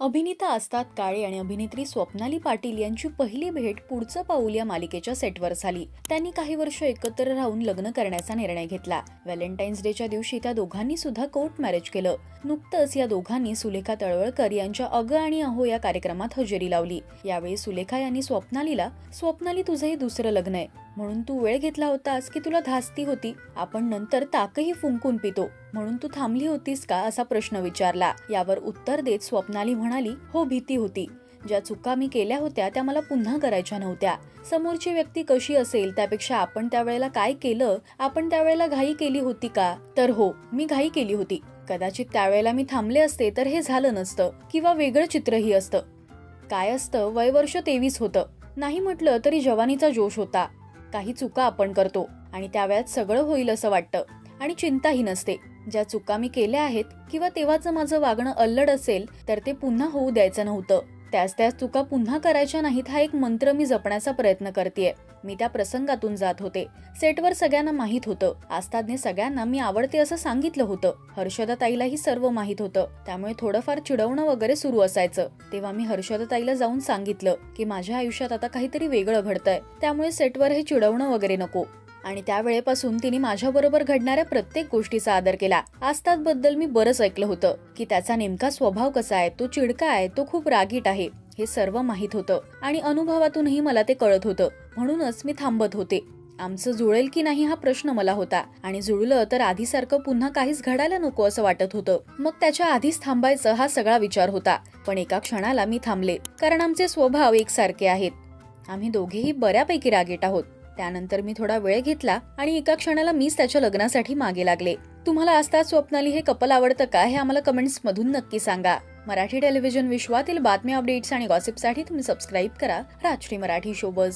अभिनेता अस्ताद काळे आणि अभिनेत्री स्वप्नाली पाटील यांची पहिली भेट पुढचं पाऊल या मालिकेच्या सेटवर झाली. त्यांनी काही वर्ष एकत्र राहून लग्न करण्याचा निर्णय घेतला. व्हॅलेंटाईन्स डेच्या दिवशी त्या दोघांनी सुद्धा कोर्ट मॅरेज केलं. नुकतंच या दोघांनी सुलेखा तळवळकर यांच्या अगं आणि अहो या कार्यक्रमात हजेरी लावली. यावेळी सुलेखा यांनी स्वप्नालीला, स्वप्नाली तुझं हे दुसरं लग्न आहे म्हणून तू वेळ घेतला होतास की तुला धास्ती होती? आपण नंतर ताकही फुंकून पितो म्हणून तू थांबली होतीस का असा प्रश्न विचारला. यावर उत्तर देत स्वप्नाली म्हणाली, हो भीती होती. ज्या चुका मी केल्या होत्या त्या मला पुन्हा करायच्या नव्हत्या. समोरची व्यक्ती कशी असेल त्यापेक्षा आपण त्यावेळेला काय केलं, आपण त्यावेळेला घाई केली होती का? तर हो, मी घाई केली होती. कदाचित त्यावेळेला मी थांबले असते तर हे झालं नसतं किंवा वेगळं चित्रही असतं. काय असतं, वय वर्ष 23 होतं. नाही म्हटलं तरी जवानीचा जोश होता. काही चुका आपण करतो आणि त्यावेळेत सगळं होईल असं वाटतं आणि चिंताही नसते. ज्या चुका मी केल्या आहेत किंवा तेव्हाचं माझं वागणं अल्लड असेल तर ते पुन्हा होऊ द्यायचं नव्हतं. त्याच चुका पुन्हा करायच्या नाहीत हा एक मंत्र मी जपण्याचा प्रयत्न करतेय. मी त्या प्रसंगातून जात होते. सेटवर सगळ्यांना माहित होतं. आस्तादने सगळ्यांना मी आवडते असं सांगितलं होतं. हर्षदा ताईलाही सर्व माहित होतं. त्यामुळे थोडंफार चिडवणं वगैरे सुरू असायचं. तेव्हा मी हर्षदा ताईला जाऊन सांगितलं की माझ्या आयुष्यात आता काहीतरी वेगळं घडतंय, त्यामुळे सेटवर हे चिडवणं वगैरे नको. आणि त्यावेळेपासून तिने माझ्याबरोबर घडणाऱ्या प्रत्येक गोष्टीचा आदर केला. आस्ताद बद्दल मी बरंच ऐकलं होतं की त्याचा नेमका स्वभाव कसा आहे, तो चिडका आहे, तो खूप रागीट आहे, हे सर्व माहित होतं आणि अनुभवातूनही मला ते कळत होतं. म्हणूनच मी थांबत होते. आमचं जुळेल की नाही हा प्रश्न मला होता आणि जुळलं तर आधीसारखं पुन्हा काहीच घडायला नको असं वाटत होतं. मग त्याच्या आधीच थांबायचं हा सगळा विचार होता. पण एका क्षणाला मी थांबले, कारण आमचे स्वभाव एकसारखे आहेत. आम्ही दोघेही बऱ्यापैकी रागीट आहोत. त्यानंतर मी थोडा वेळ घेतला आणि एका क्षणाला मीच त्याच्या लग्नासाठी मागे लागले. तुम्हाला अस्ताद स्वप्नाली हे कपल आवडतं का हे आम्हाला कमेंट्स मधून नक्की सांगा. मराठी टेलिव्हिजन विश्वातील बातम्या, अपडेट्स आणि गॉसिपसाठी तुम्ही सबस्क्राईब करा राजश्री मराठी शोबज.